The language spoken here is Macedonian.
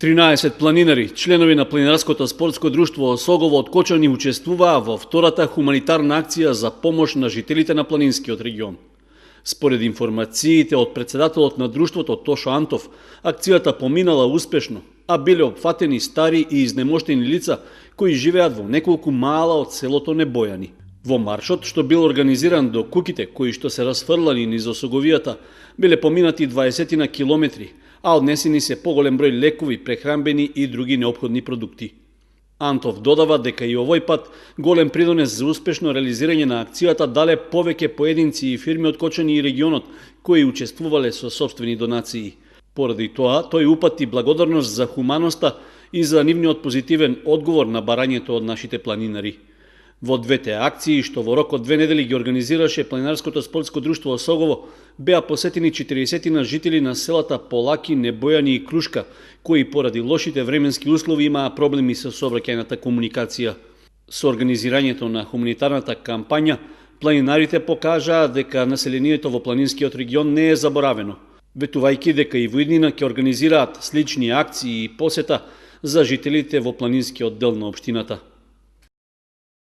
13 планинари, членови на Планинарското спортско друштво Осогово од Кочани учествуваа во втората хуманитарна акција за помош на жителите на планинскиот регион. Според информациите од председателот на друштвото Тошо Антов, акцијата поминала успешно, а биле опфатени стари и изнемоштени лица кои живеат во неколку мала од селото Небојани. Во маршот, што бил организиран до куќите кои што се расфрлани низ Осоговијата, биле поминати 20 на километри, а однесени се поголем број лекови, прехранбени и други неопходни продукти. Антов додава дека и овој пат голем придонес за успешно реализирање на акцијата дале повеќе поединци и фирми од Кочани и регионот кои учествувале со сопствени донации. Поради тоа, тој упати благодарност за хуманоста и за нивниот позитивен одговор на барањето од нашите планинари. Во двете акции, што во рок од 2 недели ги организираше Планинарското спортско друштво Осогово, беа посетени 40 на жители на селата Полаки, Небојани и Крушка, кои поради лошите временски услови имаа проблеми со сообраќајната комуникација. Со организирањето на хуманитарната кампања, планинарите покажаа дека населението во планинскиот регион не е заборавено, ветувајќи дека и во иднина ќе организираат слични акции и посета за жителите во планинскиот дел на општината.